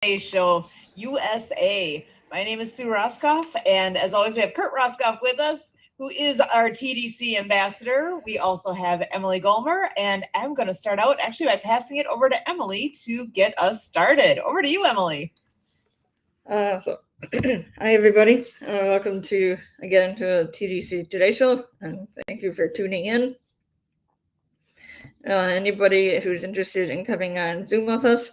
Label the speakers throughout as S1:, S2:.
S1: Today Show USA. My name is Sue Roskopf, and as always, we have Kurt Roskopf with us, who is our TDC ambassador. We also have Emily Gollmer, and I'm going to start out actually by passing it over to Emily to get us started. Over to you, Emily.
S2: Hi, everybody. Welcome to again to the TDC Today Show, and thank you for tuning in. Anybody who's interested in coming on Zoom with us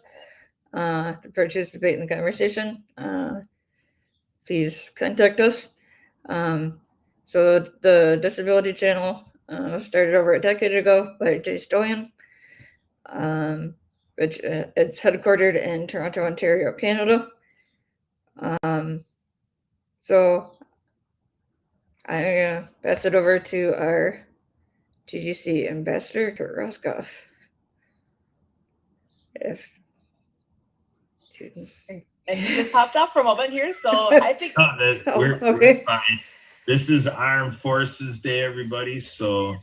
S2: to participate in the conversation, please contact us. So the Disability Channel started over a decade ago by Jay Stoyan, which it's headquartered in Toronto, Ontario, Canada. So I pass it over to our TDC ambassador, Kurt Roskopf.
S1: And he just popped up for a moment here, so I think
S3: we're fine. This is Armed Forces Day, everybody. So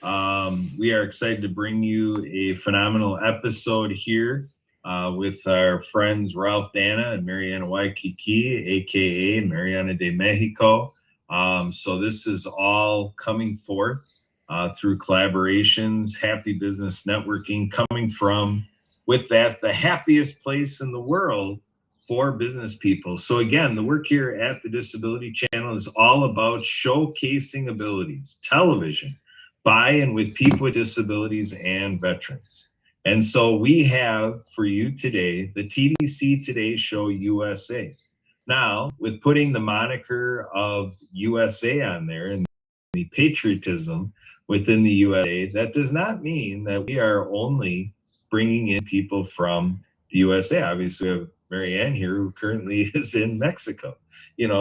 S3: we are excited to bring you a phenomenal episode here with our friends Ralph Dana and Mariana Waikiki, aka Mariana de Mexico. So this is all coming forth through collaborations, happy business networking, coming from, with that, the happiest place in the world for business people. So again, the work here at the Disability Channel is all about showcasing abilities, television, by and with people with disabilities and veterans. And so we have for you today, the TDC Today Show USA. Now, with putting the moniker of USA on there and the patriotism within the USA, that does not mean that we are only bringing in people from the USA. Obviously, we have Marianne here, who currently is in Mexico.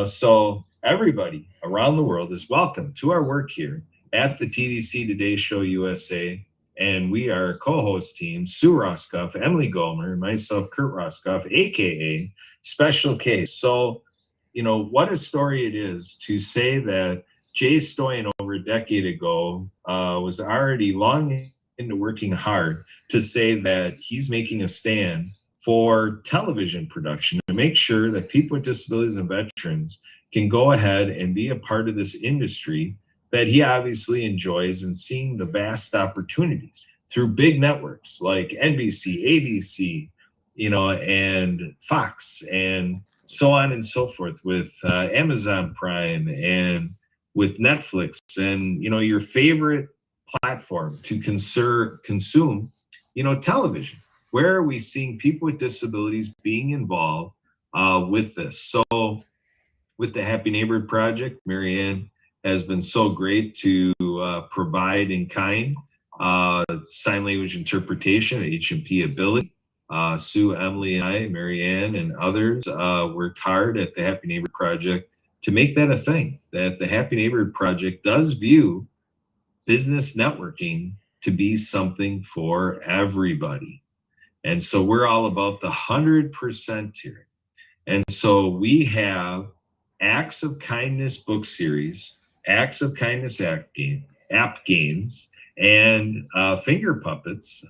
S3: So everybody around the world is welcome to our work here at the TDC Today Show USA. And we are co-host team, Sue Roskopf, Emily Gollmer, and myself, Kurt Roskopf, aka Special Case. So, what a story it is to say that Jay Stoyan over a decade ago was already long into working hard to say that he's making a stand for television production to make sure that people with disabilities and veterans can go ahead and be a part of this industry that he obviously enjoys, and seeing the vast opportunities through big networks like NBC, ABC, and Fox, and so on and so forth, with Amazon Prime and with Netflix, and your favorite platform to consume television. Where are we seeing people with disabilities being involved with this? So with the Happy Neighborhood Project, Marianne has been so great to provide in kind sign language interpretation, H&P ability. Sue, Emily, and I, Marianne, and others worked hard at the Happy Neighborhood Project to make that a thing, that the Happy Neighborhood Project does view business networking to be something for everybody. And so we're all about the 100% here. And so we have Acts of Kindness book series, Acts of Kindness app games, and finger puppets,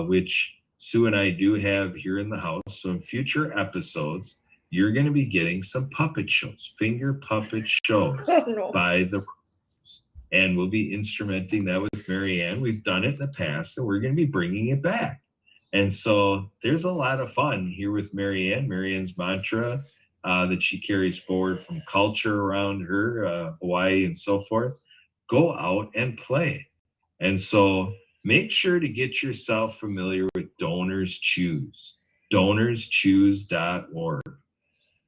S3: which Sue and I do have here in the house. So in future episodes, you're going to be getting some puppet shows, finger puppet shows by the Roses. And we'll be instrumenting that with Marianne. We've done it in the past, and we're going to be bringing it back. And so there's a lot of fun here with Marianne. Marianne's mantra that she carries forward from culture around her, Hawaii and so forth, go out and play. And so make sure to get yourself familiar with DonorsChoose, DonorsChoose.org.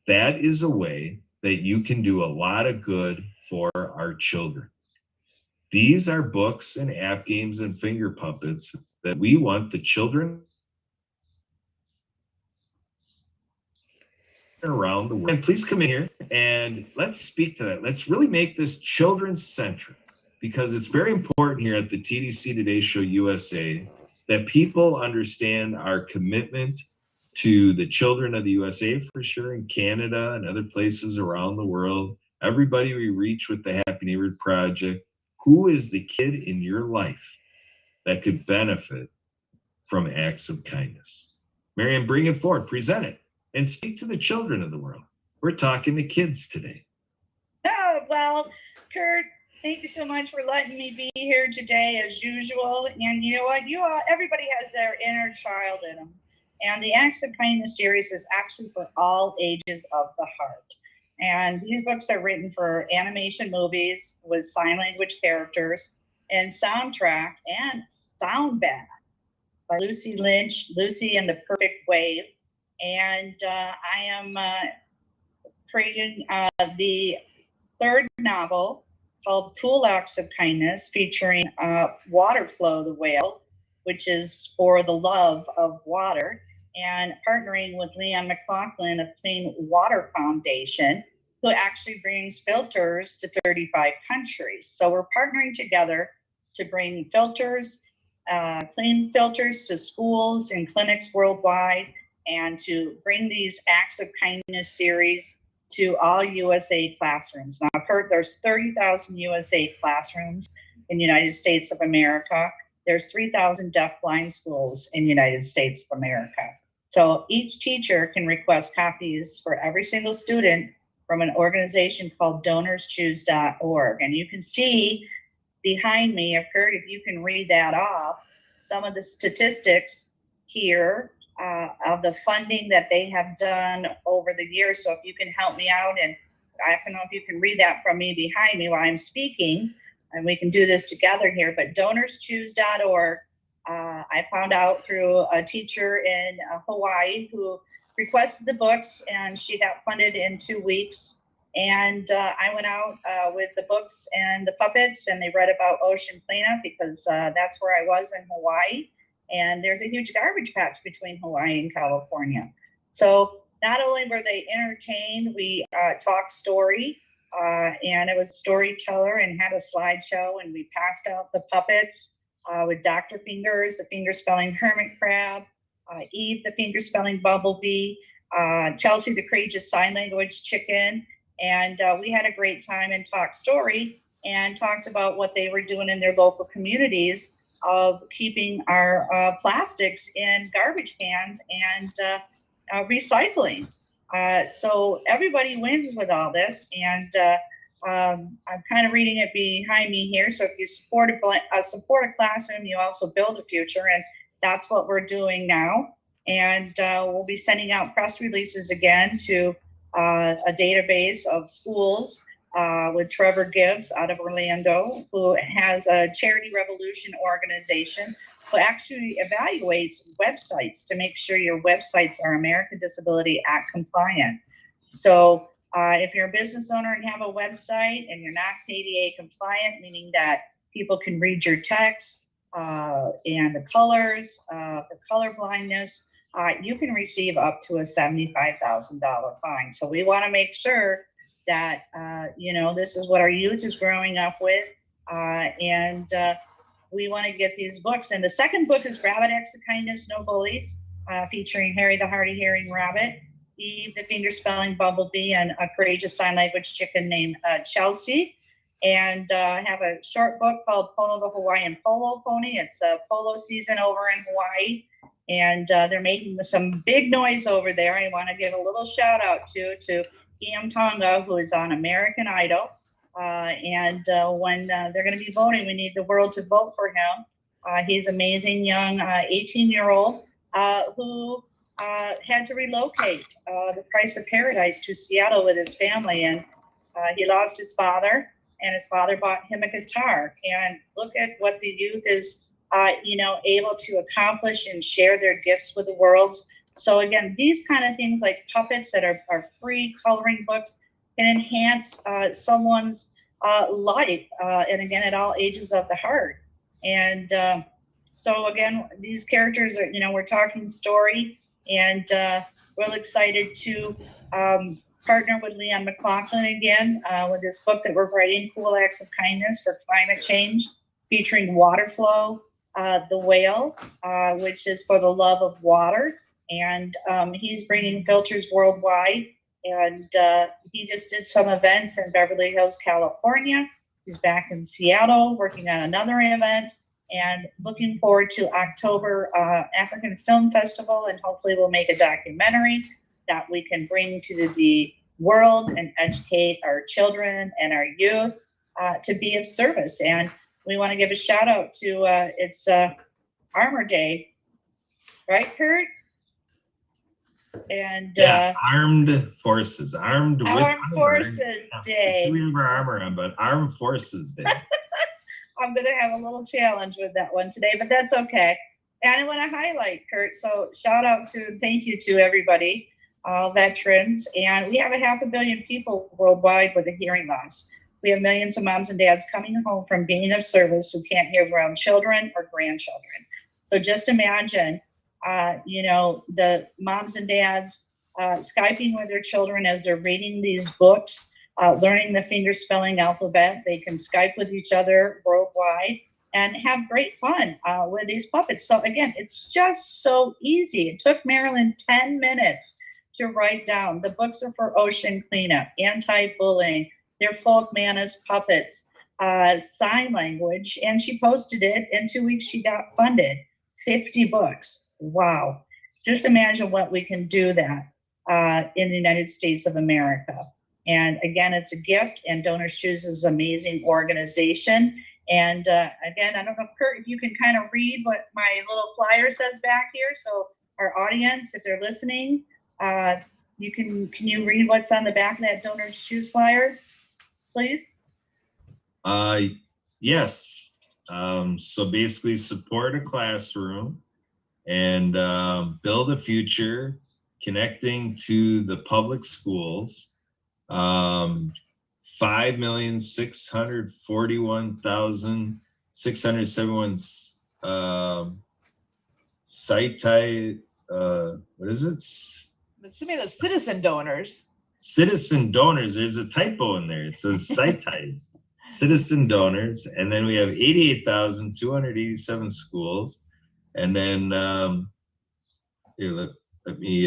S3: That is a way that you can do a lot of good for our children. These are books and app games and finger puppets that we want the children around the world. And please come in here and let's speak to that. Let's really make this children centric, because it's very important here at the TDC Today Show USA that people understand our commitment to the children of the USA, for sure, in Canada and other places around the world. Everybody we reach with the Happy Neighborhood Project. Who is the kid in your life that could benefit from acts of kindness? Marianne, bring it forward, present it. and speak to the children of the world. We're talking to kids today.
S4: Oh, well, Kurt, thank you so much for letting me be here today as usual. And you know what? Everybody has their inner child in them. And the Acts of Kindness series is actually for all ages of the heart. And these books are written for animation movies with sign language characters and soundtrack and sound bath by Lucy Lynch, Lucy and the Perfect Wave. And I am creating the third novel called Cool Acts of Kindness, featuring Waterflow the Whale, which is for the love of water, and partnering with Leanne McLaughlin of Clean Water Foundation, who actually brings filters to 35 countries. So we're partnering together to bring filters, clean filters to schools and clinics worldwide, and to bring these Acts of Kindness series to all USA classrooms. Now, I've heard there's 30,000 USA classrooms in the United States of America. There's 3,000 deaf-blind schools in the United States of America. So each teacher can request copies for every single student from an organization called DonorsChoose.org. And you can see behind me, I've heard, if you can read that off, some of the statistics here of the funding that they have done over the years. So if you can help me out, and I don't know if you can read that from me behind me while I'm speaking, and we can do this together here, but DonorsChoose.org, I found out through a teacher in Hawaii who requested the books, and she got funded in 2 weeks. And I went out with the books and the puppets, and they read about ocean cleanup because that's where I was in Hawaii. And there's a huge garbage patch between Hawaii and California. So not only were they entertained, we talked story, and it was storyteller and had a slideshow, and we passed out the puppets with Dr. Fingers, the fingerspelling hermit crab, Eve, the fingerspelling bumblebee, Chelsea, the courageous sign language chicken. And we had a great time and talked story and talked about what they were doing in their local communities of keeping our plastics in garbage cans and recycling. So everybody wins with all this. And I'm kind of reading it behind me here. So if you support a classroom, you also build a future. And that's what we're doing now. And we'll be sending out press releases again to a database of schools with Trevor Gibbs out of Orlando, who has a Charity Revolution organization who actually evaluates websites to make sure your websites are American Disability Act compliant. So if you're a business owner and have a website and you're not ADA compliant, meaning that people can read your text and the colors, the color blindness, you can receive up to a $75,000 fine. So we want to make sure that, this is what our youth is growing up with. And we want to get these books. And the second book is Rabbit Acts of Kindness, No Bully, featuring Harry the Hardy Hearing Rabbit, Eve the fingerspelling bumblebee, and a courageous sign language chicken named Chelsea. And I have a short book called Polo the Hawaiian Polo Pony. It's a polo season over in Hawaii. And they're making some big noise over there. I want to give a little shout out to Iam Tonga, who is on American Idol. And when they're going to be voting, we need the world to vote for him. He's amazing young 18-year-old who had to relocate the price of paradise to Seattle with his family. And he lost his father, and his father bought him a guitar. And look at what the youth is able to accomplish and share their gifts with the world. So again, these kind of things like puppets that are free coloring books can enhance someone's life, and again, at all ages of the heart. And so again, these characters are, we're talking story, and we're excited to partner with Leanne McLaughlin again with this book that we're writing, Cool Acts of Kindness for Climate Change, featuring Waterflow the Whale, which is for the love of water. And he's bringing filters worldwide. And he just did some events in Beverly Hills, California. He's back in Seattle working on another event, and looking forward to October African Film Festival. And hopefully we'll make a documentary that we can bring to the world and educate our children and our youth to be of service. And we want to give a shout out to it's Armor Day, right, Kurt? And
S3: Yeah, Armed Forces, armed with
S4: Armed
S3: armor.
S4: Forces
S3: Yeah,
S4: Day.
S3: we have our armor on, but Armed Forces Day.
S4: I'm going to have a little challenge with that one today, but that's okay. And I want to highlight, Kurt, so shout out to, thank you to everybody, all veterans. And we have 500 million people worldwide with a hearing loss. We have millions of moms and dads coming home from being of service who can't hear their own children or grandchildren. So just imagine, the moms and dads Skyping with their children as they're reading these books, learning the fingerspelling alphabet. They can Skype with each other worldwide and have great fun with these puppets. So again, it's just so easy. It took Marilyn 10 minutes to write down. The books are for ocean cleanup, anti-bullying, they're folk manners puppets, sign language, and she posted it. In 2 weeks, she got funded. 50 books. Wow. Just imagine what we can do that in the United States of America. And again, it's a gift, and DonorsChoose is an amazing organization. And again, I don't know, Kurt, if you can kind of read what my little flyer says back here. So our audience, if they're listening, can you read what's on the back of that DonorsChoose flyer, please?
S3: Yes. So basically support a classroom and build a future connecting to the public schools. 5,641,671 site type. What is it?
S1: I'm assuming the citizen donors.
S3: Citizen donors. There's a typo in there. It says site ties. Citizen donors, and then we have 88,287 schools, and then here, let me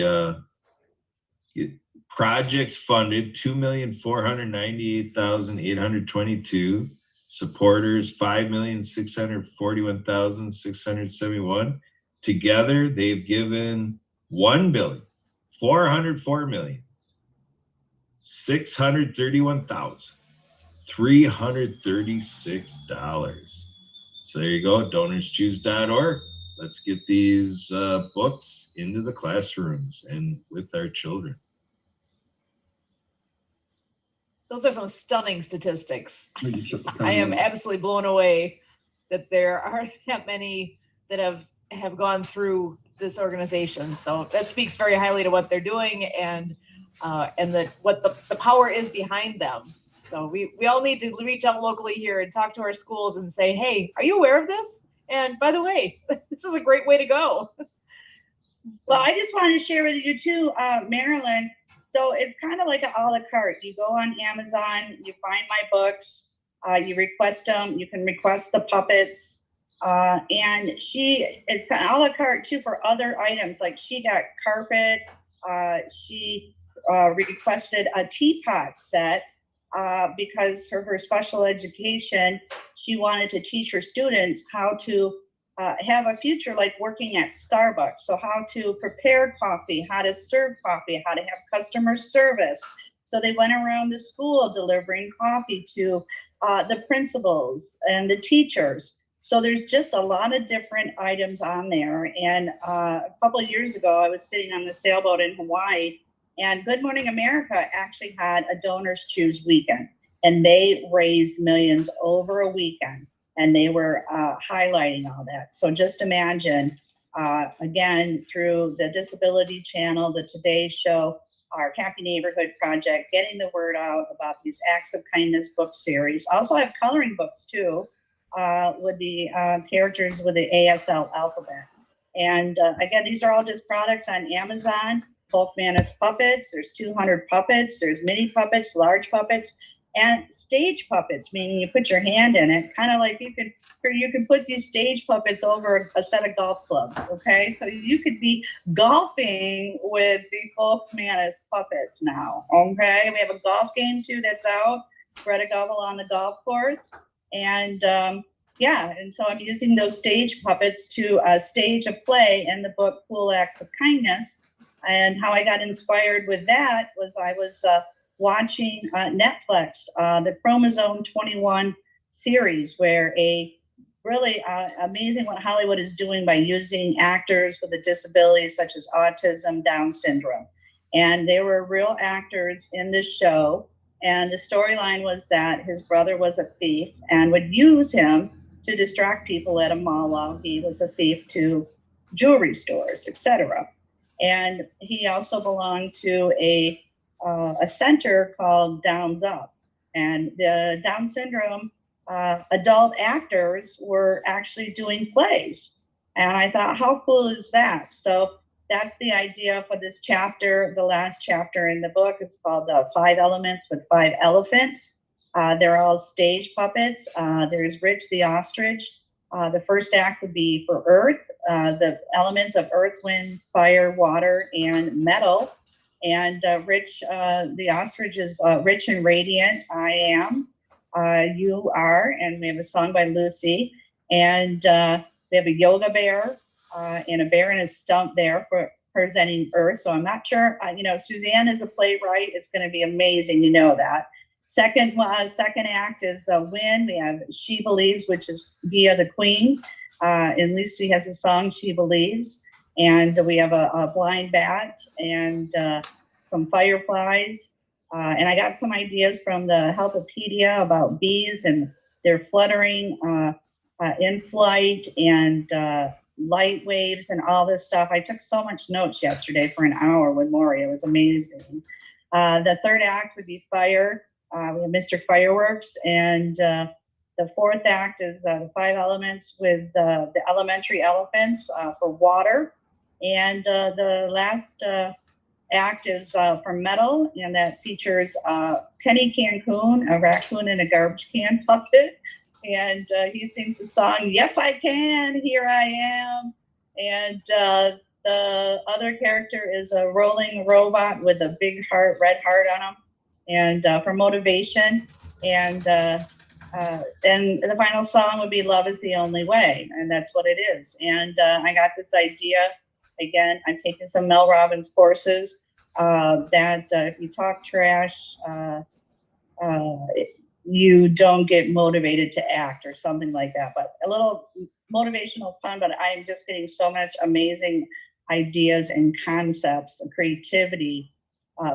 S3: get projects funded 2,498,822, supporters 5,641,671. Together, they've given $1,400,631,336. So there you go, DonorsChoose.org. Let's get these books into the classrooms and with our children.
S1: Those are some stunning statistics. I am absolutely blown away that there are that many that have gone through this organization. So that speaks very highly to what they're doing and what the power is behind them. So we all need to reach out locally here and talk to our schools and say, hey, are you aware of this? And by the way, this is a great way to go.
S4: Well, I just wanted to share with you too, Marilyn. So it's kind of like an a la carte. You go on Amazon, you find my books, you request them, you can request the puppets. And it's kind of a la carte too for other items. Like she got carpet, she requested a teapot set because for her special education, she wanted to teach her students how to have a future like working at Starbucks. So how to prepare coffee, how to serve coffee, how to have customer service. So they went around the school delivering coffee to the principals and the teachers. So there's just a lot of different items on there. And a couple of years ago, I was sitting on the sailboat in Hawaii, and Good Morning America actually had a DonorsChoose weekend, and they raised millions over a weekend. And they were highlighting all that. So just imagine, again, through the Disability Channel, the Today Show, our Happy Neighborhood Project, getting the word out about these Acts of Kindness book series. Also have coloring books too, with the characters with the ASL alphabet. And again, these are all just products on Amazon. Folk Manners puppets, there's 200 puppets, there's mini puppets, large puppets, and stage puppets, meaning you put your hand in it, kind of like you can put these stage puppets over a set of golf clubs, okay? So you could be golfing with the Folk Manners puppets now, okay? We have a golf game too that's out, Greta Govell on the golf course, and and so I'm using those stage puppets to stage a play in the book Cool Acts of Kindness. And how I got inspired with that was I was watching Netflix, the Chromosome 21 series, where a really amazing what Hollywood is doing by using actors with a disability such as autism, Down syndrome. And there were real actors in this show. And the storyline was that his brother was a thief and would use him to distract people at a mall while he was a thief to jewelry stores, etc. And he also belonged to a center called Downs Up. And the Down syndrome adult actors were actually doing plays. And I thought, how cool is that? So that's the idea for this chapter, the last chapter in the book. It's called 5 Elements with 5 Elephants. They're all stage puppets. There's Rich the ostrich. The first act would be for Earth, the elements of earth, wind, fire, water, and metal. And Rich, the ostrich is rich and radiant. I am, you are, and we have a song by Lucy. And we have a yoga bear and a bear in a stump there for presenting Earth. So I'm not sure, Suzanne is a playwright. It's going to be amazing. You know that. Second act is Wind. We have She Believes, which is via the Queen. And Lucy has a song, She Believes. And we have a blind bat and some fireflies. And I got some ideas from the Helpopedia about bees and their fluttering in flight and light waves and all this stuff. I took so much notes yesterday for an hour with Maury. It was amazing. The third act would be Fire. We have Mr. Fireworks, and the fourth act is the 5 elements with the elementary elephants for water, and the last act is for metal, and that features Kenny Cancun, a raccoon in a garbage can puppet, and he sings the song "Yes I Can, Here I Am," and the other character is a rolling robot with a big heart, red heart on him. And for motivation, and then the final song would be "Love Is the Only Way," and that's what it is. And I got this idea. Again, I'm taking some Mel Robbins courses that if you talk trash, you don't get motivated to act or something like that. But a little motivational fun. But I am just getting so much amazing ideas and concepts and creativity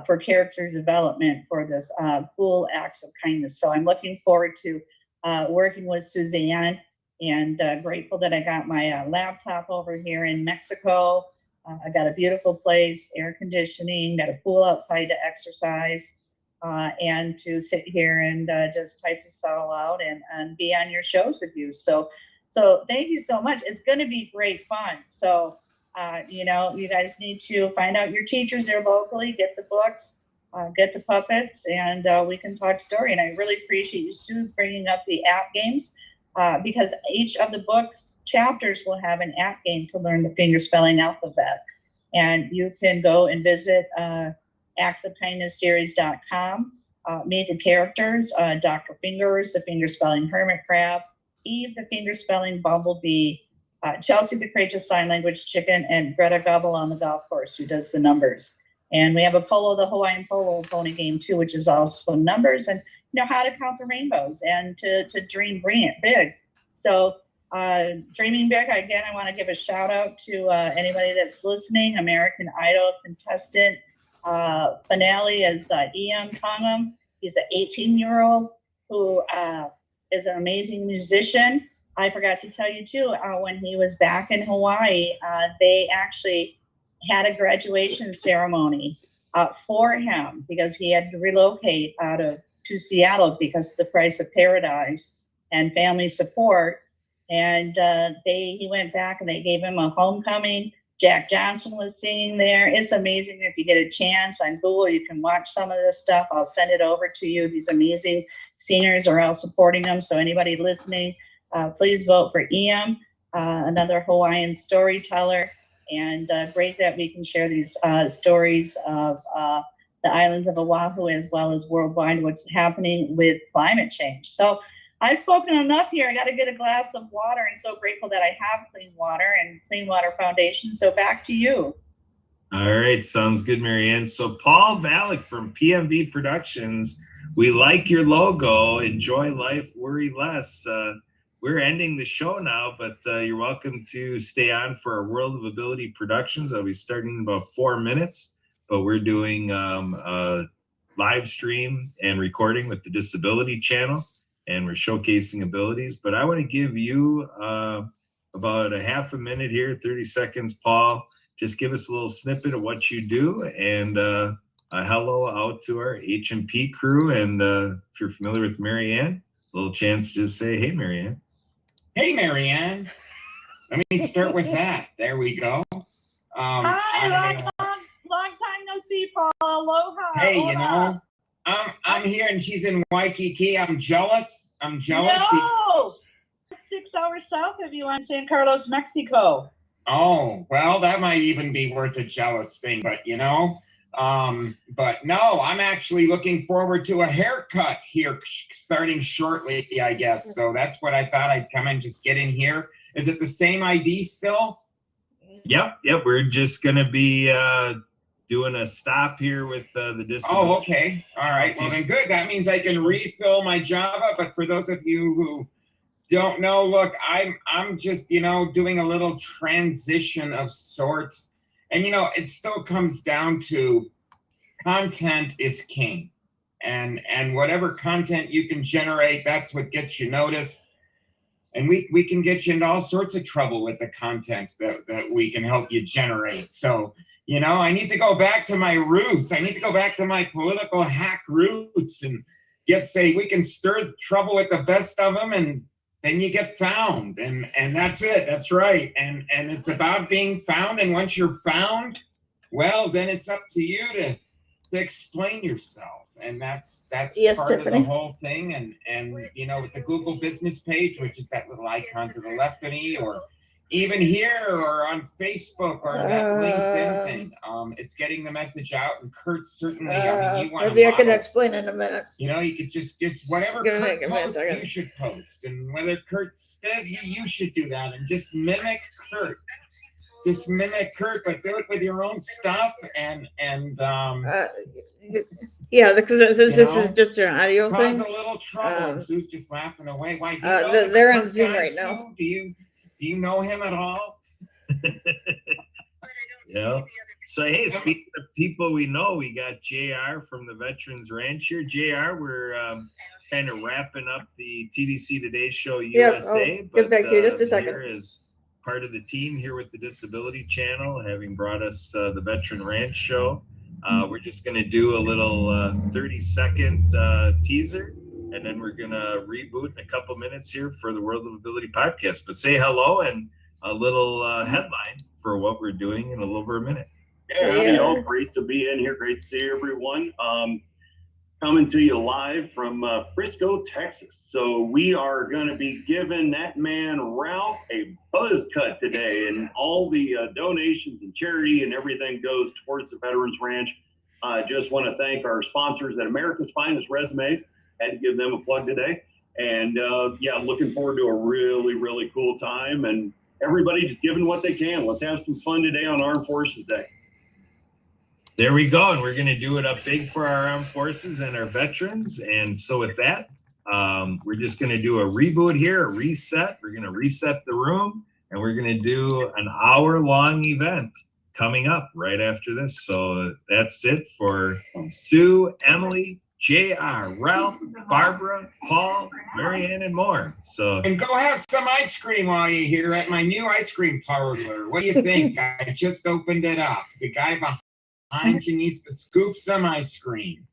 S4: for character development for this cool acts of kindness. So I'm looking forward to working with Suzanne, and grateful that I got my laptop over here in Mexico. I got a beautiful place, air conditioning, got a pool outside to exercise, and to sit here and just type this all out and be on your shows with you. So thank you so much. It's going to be great fun. So you guys need to find out your teachers there locally, get the books, get the puppets, and we can talk story. And I really appreciate you, Sue, bringing up the app games, because each of the books chapters will have an app game to learn the fingerspelling alphabet. And you can go and visit actsofkindnessseries.com, meet the characters, Dr. Fingers, the fingerspelling hermit crab, Eve, the fingerspelling bumblebee, Chelsea, the courageous sign language chicken, and Greta Gobble on the golf course, who does the numbers. And we have a polo, the Hawaiian polo pony game too, which is also numbers and how to count the rainbows and to dream big. So dreaming big, again, I want to give a shout out to anybody that's listening. American Idol contestant finale is Ian Tongham. He's an 18-year-old who is an amazing musician. I forgot to tell you too, when he was back in Hawaii, they actually had a graduation ceremony for him because he had to relocate to Seattle because of the price of paradise and family support. And he went back and they gave him a homecoming. Jack Johnson was singing there. It's amazing. If you get a chance on Google, you can watch some of this stuff. I'll send it over to you. These amazing singers are all supporting them. So anybody listening, please vote for Ian, another Hawaiian storyteller. And great that we can share these stories of the islands of Oahu as well as worldwide, what's happening with climate change. So I've spoken enough here. I got to get a glass of water, and so grateful that I have clean water and Clean Water Foundation. So back to you.
S3: All right, sounds good, Marianne. So Paul Valek from PMV Productions, we like your logo. Enjoy life, worry less. We're ending the show now, but you're welcome to stay on for our World of Ability Productions. I'll be starting in about 4 minutes, but we're doing a live stream and recording with the Disability Channel, and we're showcasing abilities. But I want to give you about a half a minute here, 30 seconds, Paul. Just give us a little snippet of what you do, and a hello out to our H&P crew. And if you're familiar with Marianne, a little chance to say, hey, Marianne.
S5: Hey, Marianne. Let me start with that. There we go.
S4: Hi, long time no see, Paul. Aloha.
S5: Hey, you
S4: Hola.
S5: know, I'm here and she's in Waikiki. I'm jealous.
S4: No! 6 hours south of you on San Carlos, Mexico.
S5: Oh, well, that might even be worth a jealous thing, but you know, but no, I'm actually looking forward to a haircut here starting shortly, I guess. So that's what I thought I'd come and just get in here. Is it the same ID still?
S3: Yep. We're just gonna be doing a stop here with the disability.
S5: Oh, okay. All right. Well, then good. That means I can refill my Java. But for those of you who don't know, look, I'm just, you know, doing a little transition of sorts. And, you know, it still comes down to content is king. And whatever content you can generate, that's what gets you noticed. And we can get you into all sorts of trouble with the content that we can help you generate. So, you know, I need to go back to my roots. I need to go back to my political hack roots and we can stir trouble with the best of them, and then you get found. And that's it. That's right. And it's about being found. And once you're found, well, then it's up to you to explain yourself. And that's
S2: Yes,
S5: part
S2: Tiffany.
S5: of the whole thing. And you know, with the Google business page, which is that little icon to the left of me, or even here or on Facebook or that LinkedIn thing, it's getting the message out. And Kurt, certainly, I mean, you want
S2: maybe I
S5: to
S2: can
S5: model.
S2: explain in a minute.
S5: You know, you could just whatever
S2: Give
S5: Kurt
S2: me a
S5: posts,
S2: second.
S5: you should post. And whether Kurt says you should do that, and just mimic Kurt. Just mimic Kurt, but do it with your own stuff.
S2: Yeah, because this
S5: You
S2: is
S5: know,
S2: just an audio
S5: cause
S2: thing.
S5: a little trouble. And Sue's just laughing away. Why? Do you know
S2: They're
S5: this
S2: on Zoom
S5: guy,
S2: right
S5: Sue?
S2: now.
S5: Do you know him at all?
S3: Yeah. So, hey, speaking of people we know, we got JR from the Veterans Ranch here. JR, we're kind of wrapping up the TDC Today Show USA.
S2: I'll get back to you just a second.
S3: Here is part of the team here with the Disability Channel, having brought us the Veteran Ranch Show. We're just going to do a little 30-second teaser, and then we're going to reboot in a couple minutes here for the World of Ability podcast. But say hello and a little headline for what we're doing in a little over a minute.
S6: Yeah, howdy, all. Great to be in here. Great to see everyone. Coming to you live from Frisco, Texas. So we are going to be giving that man Ralph a buzz cut today, and all the donations and charity and everything goes towards the Veterans Ranch. I just want to thank our sponsors at America's Finest Resumes. Had to give them a plug today. And yeah, looking forward to a really, really cool time, and everybody just giving what they can. Let's have some fun today on Armed Forces Day.
S3: There we go. And we're going to do it up big for our armed forces and our veterans. And so with that, we're just going to do a reboot here, a reset. We're going to reset the room, and we're going to do an hour-long event coming up right after this. So that's it for Sue, Emily, JR, Ralph, Barbara, Paul, Marianne, and more. So,
S5: And go have some ice cream while you're here at my new ice cream parlor. What do you think? I just opened it up. The guy behind you needs to scoop some ice cream.